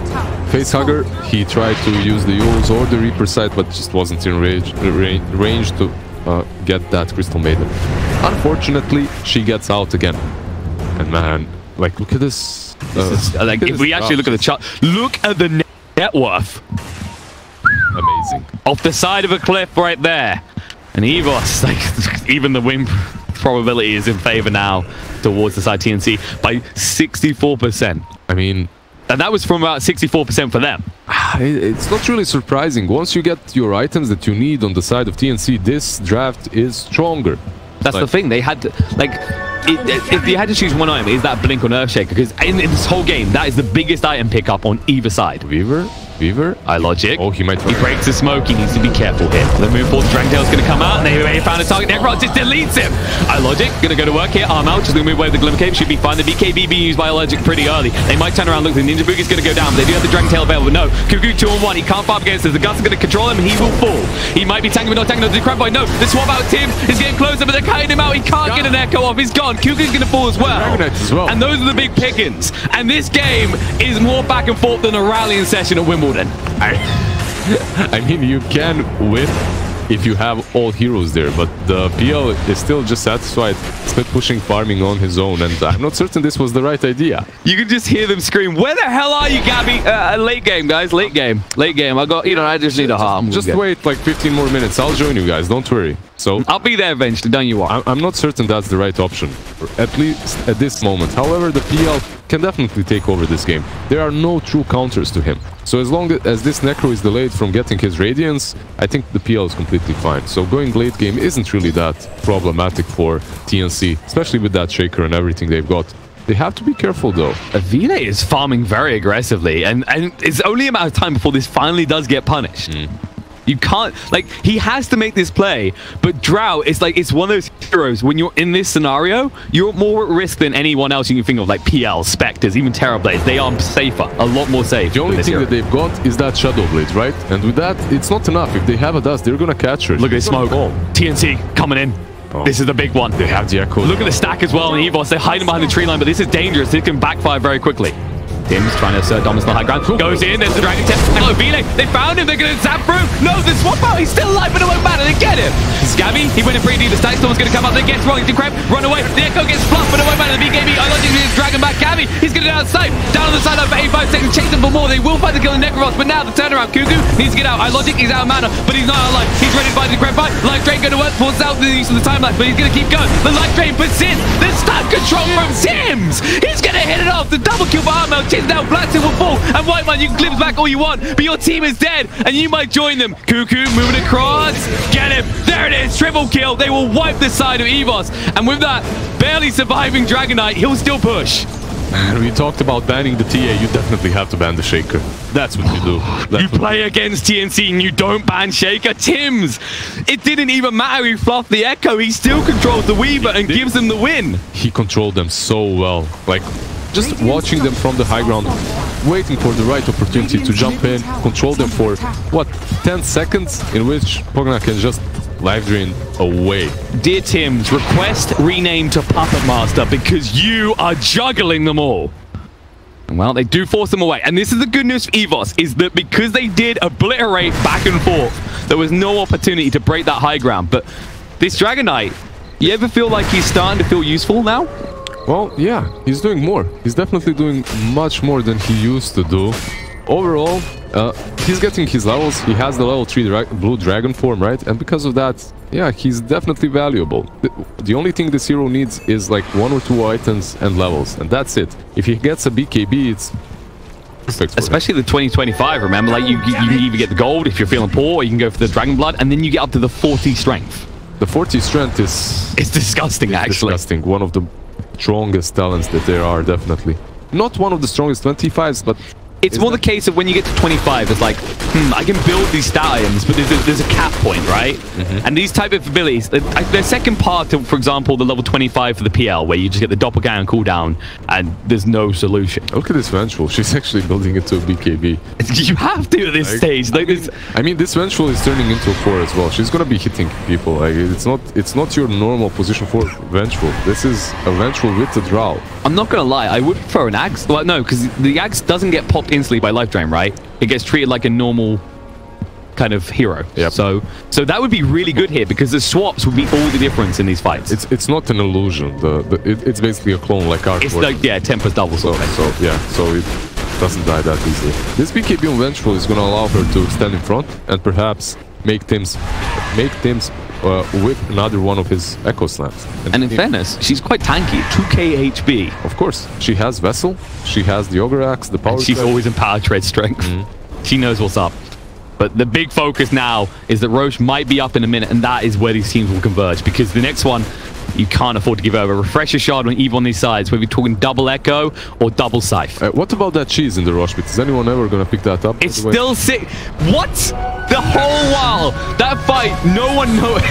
Facehugger, he tried to use the Yules or the Reaper sight, but just wasn't in range to get that Crystal Maiden. Unfortunately, she gets out again. And man, like, look at this. Like, if we actually look at the chart, look at the net worth. Amazing. Off the side of a cliff right there. And Evos, like, even the win probability is in favor now towards the side TNC by 64%. I mean... And that was from about 64% for them. It's not really surprising. Once you get your items that you need on the side of TNC, this draft is stronger. That's like, the thing. They had to, like, if they had to choose one item, is that Blink on Earthshaker? Because in this whole game, that is the biggest item pickup on either side. Weaver? Weaver? iLogic. Oh, he might... He breaks the smoke. He needs to be careful here. The move forward, Dragon Tail's going to come out. And they found a target. Necron just deletes him. iLogic going to go to work here. Arm out. Just going to move away with the Glimmer Cape. Should be fine. The BKB being used by iLogic pretty early. They might turn around. Look, the Ninja Boogie's going to go down. But they do have the Dragon Tail available. No. Cuckoo 2-on-1. He can't fight against us. The Gus is going to control him. He will fall. He might be tanking, but not tanking. The Crab Boy. No. The swap out Tim is getting closer, but they're cutting him out. He can't get an echo off. He's gone. Cuckoo's going to fall as well. And those are the big pickings. And this game is more back and forth than a rallying session at Wimbledon. I mean, you can win if you have all heroes there, but the PL is still just satisfied split pushing, farming on his own, and I'm not certain this was the right idea. You can just hear them scream, "Where the hell are you, Gabby?" Late game, guys. Late game. Late game. I just need a heart. Just wait like 15 more minutes. I'll join you guys. Don't worry. So I'll be there eventually. Don't you worry. I'm not certain that's the right option, at least at this moment. However, the PL can definitely take over this game. There are no true counters to him. So as long as this Necro is delayed from getting his Radiance, I think the PL is completely fine. So going late game isn't really that problematic for TNC, especially with that Shaker and everything they've got. They have to be careful though. Avile is farming very aggressively, and it's only a matter of time before this finally does get punished. You can't, like, he has to make this play, but Drow is like, it's one of those heroes, when you're in this scenario, you're more at risk than anyone else you can think of, like PL, Spectres, even Terrorblades. They are safer, a lot more safe. The only thing that they've got is that Shadow Blade, right? And with that, it's not enough. If they have a dust, they're gonna catch her. Look at this smoke. TNC coming in. This is the big one. They have the Echo. Look at the stack as well in Evos. They're hiding behind the tree line, but this is dangerous. This can backfire very quickly. Tim's trying to assert dominance on the high ground. Goes in, there's the Dragon Tail. Hello, Avile. They found him. They're going to zap through. No, the swap out. He's still alive, but it won't matter. They get him. Scabby, he went in pretty deep. The Stack Storm's going to come up. They get wrong. He can run away. The Echo gets fluffed, but it won't matter. The BKB, iLogic is dragging back Gabby. He's going to get outside. Down on the side of 85 seconds. Chase them for more. They will find the kill in Necros, but now the turnaround. Cuckoo needs to get out. iLogic, he's out of mana, but he's not out of life. He's ready to fight the Crab Fight. Life Drain going to work. Forces out the use of the timeline, but he's going to keep going. The Life Drain persists. The stun control from Sims. He's going to hit it off. The double kill by Armel. Chins down. Blackton will fall. And White Man, you can glimpse back all you want, but your team is dead, and you might join them. Cuckoo moving across. Get him. There it is. Triple kill. They will wipe the side of Evos. And with that barely surviving Dragon Knight, he'll still push. Man, we talked about banning the TA. You definitely have to ban the Shaker. That's what you do. You play against TNC and you don't ban Shaker. Tims, it didn't even matter. He fluffed the Echo. He still controls the Weaver and gives them the win. He controlled them so well. Like, just watching them from the high ground, waiting for the right opportunity to jump in, control them for, what, 10 seconds, in which Pogna can just live drain away. Dear Tims, request rename to Puppet Master because you are juggling them all. Well, they do force them away. And this is the good news for Evos, is that because they did obliterate back and forth, there was no opportunity to break that high ground. But this Dragon Knight, you ever feel like he's starting to feel useful now? Well, yeah, he's doing more. He's definitely doing much more than he used to do. Overall, he's getting his levels. He has the level 3 blue dragon form, right? And because of that, yeah, he's definitely valuable. The only thing this hero needs is like 1 or 2 items and levels, and that's it. If he gets a BKB, it's perfect. Especially the 2025, remember? Like you can either get the gold if you're feeling poor, or you can go for the Dragon Blood, and then you get up to the 40 strength. The 40 strength is... It's disgusting, actually. Disgusting. One of the strongest talents that there are, definitely. Not one of the strongest 25s, but... It's more the case of when you get to 25, it's like, I can build these stat items, but there's a cap point, right? And these type of abilities, the second part to, for example, the level 25 for the PL, where you just get the doppelganger cooldown, and there's no solution. Look at this Vengeful. She's actually building it to a BKB. You have to at this stage. Like I mean, this Vengeful is turning into a core as well. She's gonna be hitting people. Like it's not your normal position for Vengeful. This is a Vengeful with a Drow. I'm not gonna lie, I would prefer an Axe. Well, no, because the Axe doesn't get popped instantly by life drain, right? It gets treated like a normal kind of hero. Yep. So that would be really good here because the swaps would be all the difference in these fights. It's not an illusion. It's basically a clone like ours. It's like, yeah, Tempest double. So it doesn't die that easily. This BKB on Vengeful is gonna allow her to stand in front and perhaps make Tims with another one of his Echo Slams. And in fairness, she's quite tanky, 2k HP. Of course, she has Vessel, she has the Ogre Axe, the Power. And she's always in Power Tread strength. She knows what's up. But the big focus now is that Roche might be up in a minute, and that is where these teams will converge, because the next one, You can't afford to give over. Refresher shard on either on these sides, whether you're talking double echo or double scythe. What about that cheese in the rush bit? Is anyone ever gonna pick that up? It's still sick. What? The whole while that fight, no one knows.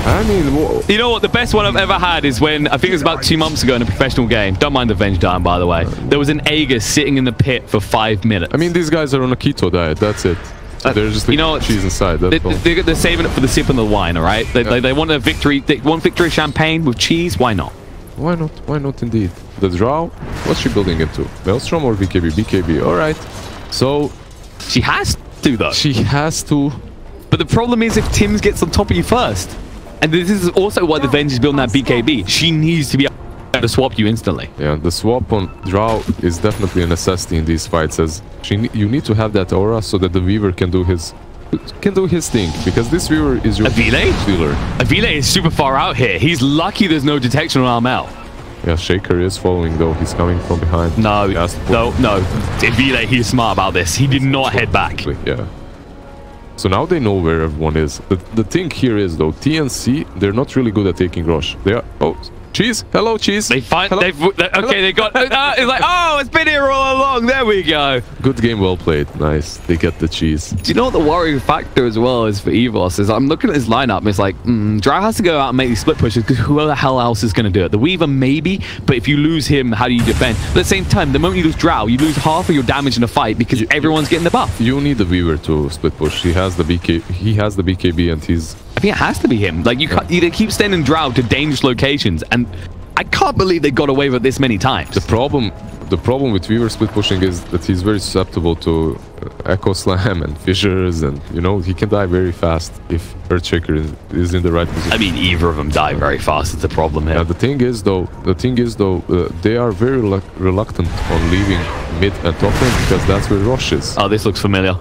I mean, you know what? The best one I've ever had is when, I think it was about 2 months ago in a professional game. Don't mind the Venge dying, by the way. There was an Aegis sitting in the pit for 5 minutes. I mean, these guys are on a keto diet. That's it. So they're just leaving cheese inside. They're saving it for the sip and the wine, all right? They want a victory. They want victory champagne with cheese. Why not? Why not? Why not indeed? The Drow, what's she building into? Maelstrom or BKB? BKB. All right. So she has to, though. She has to. But the problem is if Tim's gets on top of you first. And this is also why the Venge is building that BKB. She needs to be able to swap you instantly. Yeah, the swap on Drow is definitely a necessity in these fights, as you need to have that aura so that the Weaver can do his thing, because this Weaver is your dealer. Avile is super far out here. He's lucky there's no detection on Armel. Yeah, Shaker is following though. He's coming from behind. No. Avile, he's smart about this. He did not head back. Yeah. So now they know where everyone is. The thing here is though, TNC, they're not really good at taking rush. They are. Oh, cheese. Hello, cheese. They find. They got. It's like, oh, it's been here all along. There we go. Good game, well played. Nice. They get the cheese. Do you know what the worrying factor as well is for Evos? Is I'm looking at his lineup. And it's like, Drow has to go out and make these split pushes because who the hell else is going to do it? The Weaver maybe, but if you lose him, how do you defend? But at the same time, the moment you lose Drow, you lose half of your damage in a fight because everyone's getting the buff. You need the Weaver to split push. He has the BKB, and he's. I think it has to be him. Like you can't. They keep sending Drow to dangerous locations, and I can't believe they got away with this many times. The problem with Weaver split pushing is that he's very susceptible to Echo Slam and fissures, and you know he can die very fast if Earthshaker is in the right position. I mean, either of them die very fast. It's a problem here. Yeah, the thing is though, they are very reluctant on leaving mid and top lane because that's where Rosh is. Oh, this looks familiar.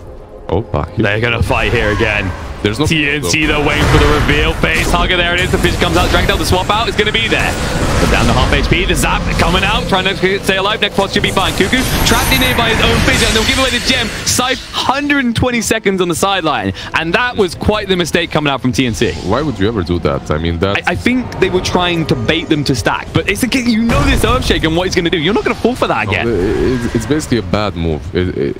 Opa, they're gonna fight here again. There's no TNC, they're waiting for the reveal phase. Hugger, there it is. The fish comes out, dragged out the swap out. It's going to be there. But down to half HP. The Zap coming out, trying to stay alive. Next boss should be fine. Cuckoo trapped in here by his own fish, and they'll give away the gem. Scythe 120 seconds on the sideline. And that was quite the mistake coming out from TNC. Why would you ever do that? I mean, I think they were trying to bait them to stack. But it's you know this Earthshaker and what he's going to do. You're not going to fall for that again. It's basically a bad move.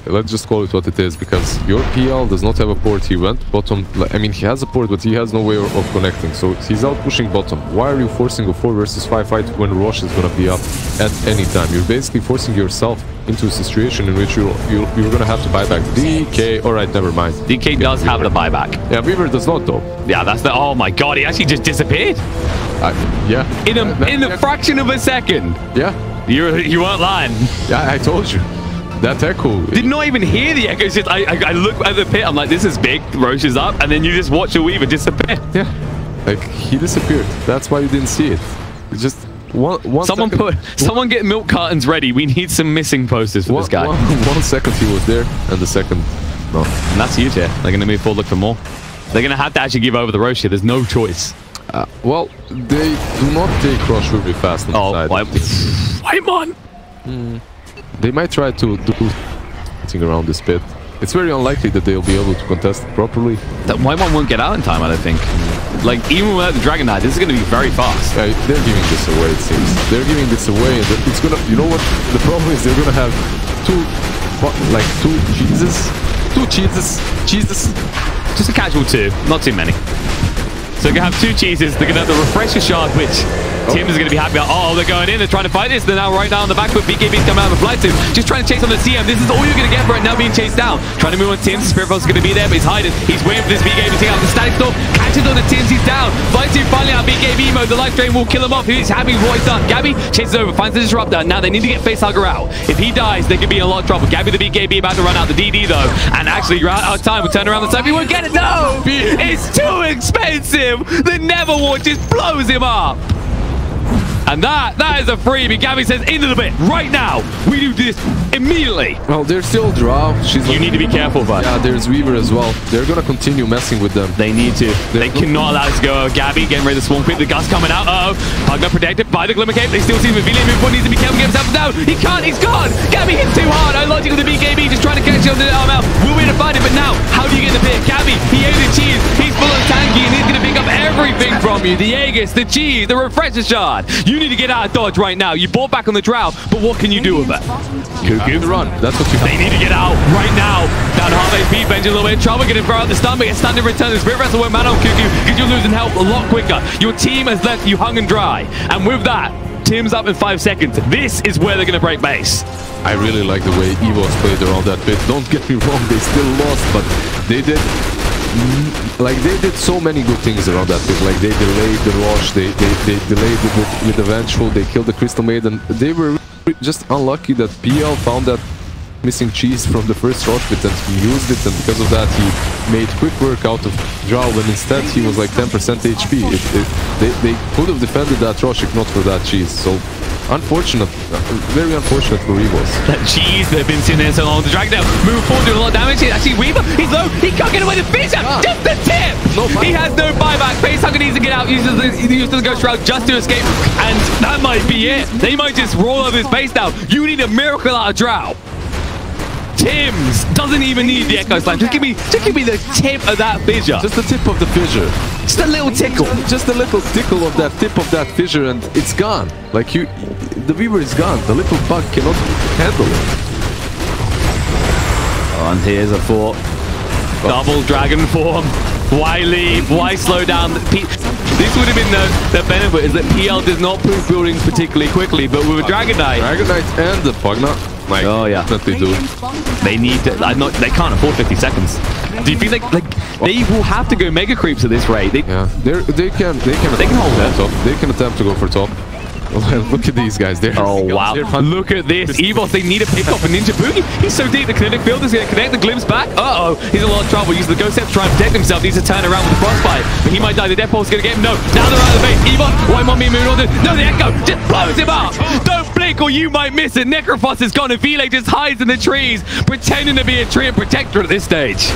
Let's just call it what it is, because your PL does not have a port. He went bottom. I mean, he has a port, but he has no way of connecting. So he's out pushing bottom. Why are you forcing a 4 versus 5 fight when Rosh is going to be up at any time? You're basically forcing yourself into a situation in which you're going to have to buy back DK. All right, never mind. DK does have the buyback. Yeah, Weaver does not though. Yeah, that's the. Oh my god, he actually just disappeared. Yeah. In a fraction of a second. Yeah. You weren't lying. Yeah, I told you. That echo. Did not even hear the echo. It's just I look at the pit. I'm like, this is big. Roche is up, and then you just watch a Weaver disappear. Yeah, like he disappeared. That's why you didn't see it. It's just one someone get milk cartons ready. We need some missing posters for this guy. 1 second he was there, and the second no. And that's huge here. They're gonna move forward, look for more. They're gonna have to actually give over the Roche here. There's no choice. Well, they do not take Roche really fast on the side. Waimon. They might try to do something around this pit. It's very unlikely that they'll be able to contest it properly. That Waimon won't get out in time, I don't think. Like, even without the Dragon Knight, this is going to be very fast. Yeah, they're giving this away, it seems. They're giving this away, and it's going to... You know what? The problem is they're going to have two cheeses. Just a casual 2, not too many. So they're going to have 2 cheeses. They're going to have the Refresher Shard, which Tim is going to be happy about. Oh, they're going in. They're trying to fight this. They're now right now on the back foot. BKB's coming out of the flight suit. Just trying to chase on the CM. This is all you're going to get for it now being chased down. Trying to move on Tim. Spirit Pulse is going to be there, but he's hiding. He's waiting for this BKB to take out the Static Storm. Catches on the Tim. He's down. Flight suit finally out BKB mode. The Life Drain will kill him off. He's happy with what he's done. Gabby chases over, finds the Disruptor. Now they need to get Facehugger out. If he dies, they could be in a lot of trouble. Gabby the BKB about to run out the DD though. And actually, you're out of time. We'll turn around the side. We won't get it. No! It's too expensive. The Neverwar just blows him up. And that is a freebie. Gabby says, into the pit, right now. We do this immediately. Well, there's still Drow. You need to be careful, bud. Yeah, there's Weaver as well. They're going to continue messing with them. They need to. They cannot allow this to go. Gabby getting ready to Swarm Pit. The Gus coming out. Pugna protected by the Glimmer Cape. They still see him. Villian move. Needs to be careful. Get himself down. He can't. He's gone. Gabby hit too hard. Logic with the BKB. Just trying to catch him to the arm out. We'll be able to find him. But now, how do you get the pit? Gabby, he ate the cheese. He's full of tanky, and he's going to pick up everything. everything from you. The Aegis, the cheese, the refresher shard. You need to get out of dodge right now. You bought back on the Drow, but what can you do with it? Cuckoo, run. That's what you They need to get out right now. Down to half HP, Benji a little bit in trouble. Getting throw out the stun, but get stunned in return. The Spirit Wrestle won't matter on Cuckoo because you're losing health a lot quicker. Your team has left you hung and dry. And with that, Tim's up in 5 seconds. This is where they're going to break base. I really like the way Evos played around that bit. Don't get me wrong, they still lost, but they did so many good things around that bit. Like they delayed the rush, they delayed it with the Vengeful, they killed the Crystal Maiden. They were just unlucky that PL found that missing cheese from the first rush bit and he used it, and because of that he made quick work out of Drow, and instead he was like 10% HP. They could have defended that rush if not for that cheese. So unfortunate, very unfortunate for Evos. That cheese, they've been sitting there so long. The Dragon move forward, doing a lot of damage here. Actually, Weaver, he's low. He can't get away with the Fisher. Just the tip. He has no buyback. Facehugger needs to get out. Uses the Ghost Shroud just to escape. And that might be it. They might just roll over his base now. You need a miracle out of Drow. Tims doesn't even need the Echo Slam. Just give me the tip of that fissure. Just the tip of the fissure. Just a little tickle. Just a little tickle of that tip of that fissure, and it's gone. Like the Weaver is gone. The little bug cannot handle it. Oh, and here's a fort. Double dragon form. Why leave? Why slow down? This would have been the benefit, is that PL does not proof buildings particularly quickly, but with a Dragon Knight and the Pugna, like, oh yeah, definitely do. They need to. They can't afford 50 seconds. Do you feel like they will have to go mega creeps at this rate? They can hold it. They can attempt to go for top. Look at these guys. Oh wow! Look at this. Evos, they need a pick off a Ninja Boogie. He's so deep. The kinetic field is going to connect the glimpse back. Uh oh, he's in a lot of trouble. Uses the Ghost Step to try and protect himself. Needs to turn around with the Frostbite, but he might die. The Death Pulse is going to get him. No, now they're out of the base. Evos, why might be moving on? No, the Echo just blows him up. Don't blink or you might miss it. Necrophos is gone, and Vile just hides in the trees, pretending to be a tree and protector at this stage.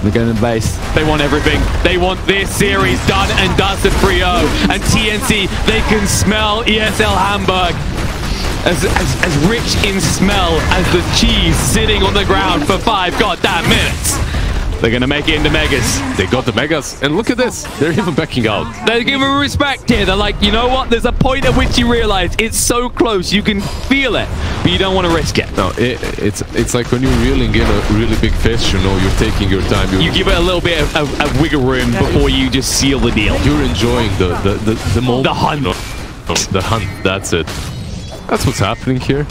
They're going to the base. They want everything. They want this series done and dusted 3-0. And TNC, they can smell ESL Hamburg as rich in smell as the cheese sitting on the ground for 5 goddamn minutes. They're going to make it into Megas. They got the Megas. And look at this. They're even backing out. They're giving respect here. They're like, you know what? There's a point at which you realize it's so close. You can feel it, but you don't want to risk it. No, it's like when you're reeling in a really big fish, you know, you're taking your time. You give it a little bit of wiggle room before you just seal the deal. You're enjoying the moment. The hunt. You know? The hunt. That's it. That's what's happening here.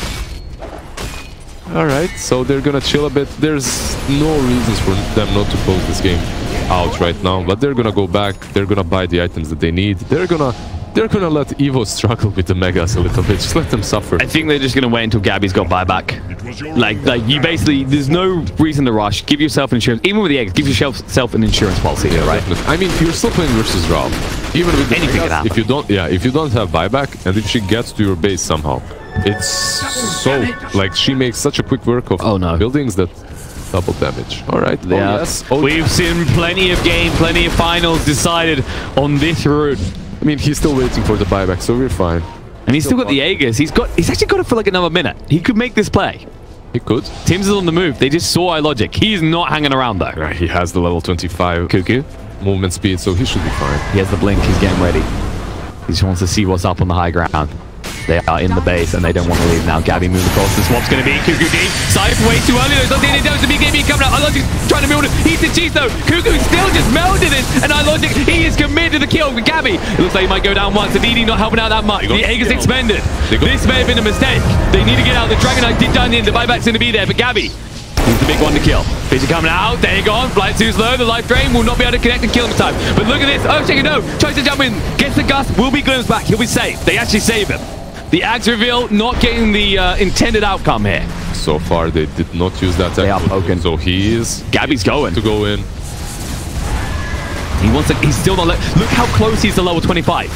Alright, so they're gonna chill a bit. There's no reasons for them not to close this game out right now, but they're gonna go back. They're gonna buy the items that they need. They're gonna let Evo struggle with the Megas a little bit. Just let them suffer. I think they're just gonna wait until Gabby's got buyback. Like you basically, there's no reason to rush. Give yourself an insurance. Even with the eggs, give yourself an insurance policy. Yeah, right? Definitely. I mean, you're still playing versus Drow. Even with the anything Megas, if you don't have buyback, and if she gets to your base somehow, it's so like she makes such a quick work of buildings that double damage. All right. Yeah. Yes. We've seen plenty of games, plenty of finals decided on this route. I mean, he's still waiting for the buyback, so we're fine. And he's still got the Aegis. He's actually got it for like another minute. He could make this play. He could. Tims is on the move. They just saw iLogic. He's not hanging around though. Right, he has the level 25 Cuckoo movement speed, so he should be fine. He has the blink. He's getting ready. He just wants to see what's up on the high ground. They are in the base and they don't want to leave now. Gabby moves across. The swap's going to be Cuckoo D. Side way too early. There's nothing to be gaming coming out. iLogic's trying to build it. He's the cheese though. Cuckoo's still just melded it. And iLogic, he is committed to the kill with Gabby. It looks like he might go down once. The DD not helping out that much. The egg is expended. This may have been a mistake. They need to get out. The Dragon Knight did done in. The buyback's going to be there. But Gabby, he's the big one to kill. Fisher coming out. There you go. Flight too slow. The life drain will not be able to connect and kill him in time. But look at this. Oh, check it out. Tries to jump in. Gets the gust. Will be glimpsed back. He'll be safe. They actually save him. The Axe reveal not getting the intended outcome here. So far, they did not use that. They are poking. So he is. Gabby's going to go in. He wants to. He's still not. Look how close he's to level 25.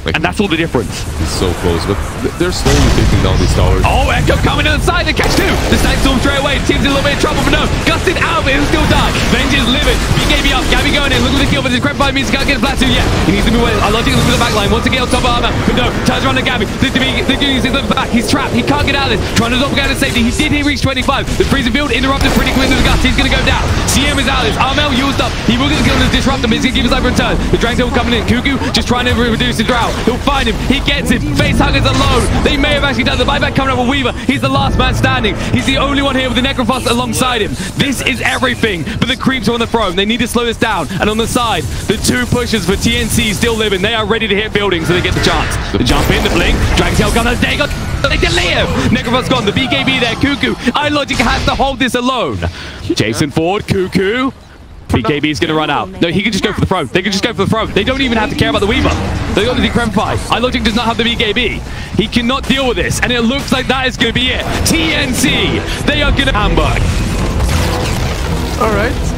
Like, and that's all the difference. He's so close, but they're slowly taking down these towers. Oh, Echo coming inside. The catch two. The Stack Storm straight away. Team's in a little bit of trouble, but no. Gusted out, but he'll still die. Vengeance living. BKB up. Gabby going in. Look at the kill, but the Qualifier means he can't get a platoon yet. He needs to move away. I love to look for the back line. Wants to get on top of armor. But no, turns around to Gabby. The Goonies is at the back. He's trapped. He can't get out of this. Trying to doppelganger to safety. He did reach 25. The freezing field interrupted pretty quick into the guts. He's going to go down. CM is out of this. Armel used up. He will get the kill and disrupt him. He's going to give his life a return. The Dragon Tail coming in. Cuckoo just trying to reduce his drought. He'll find him. He gets him. Face Huggers alone. They may have actually done the buyback coming up with Weaver. He's the last man standing. He's the only one here with the Necrophos alongside him. This is everything. But the creeps are on the throne. They need to slow this down. And on the side, the two pushers for TNC still living. They are ready to hit buildings so they get the chance. The jump in, the blink. Dragon Tail gun. They got. They delete him. Necrophos gone. The BKB there. Cuckoo. iLogic has to hold this alone. Jason Ford. Cuckoo. BKB is going to run out. No, he can just go for the throne. They can just go for the throne. They don't even have to care about the Weaver. They got the Decrepify. iLogic does not have the BKB. He cannot deal with this, and it looks like that is going to be it. TNC, they are going to Hamburg. All right.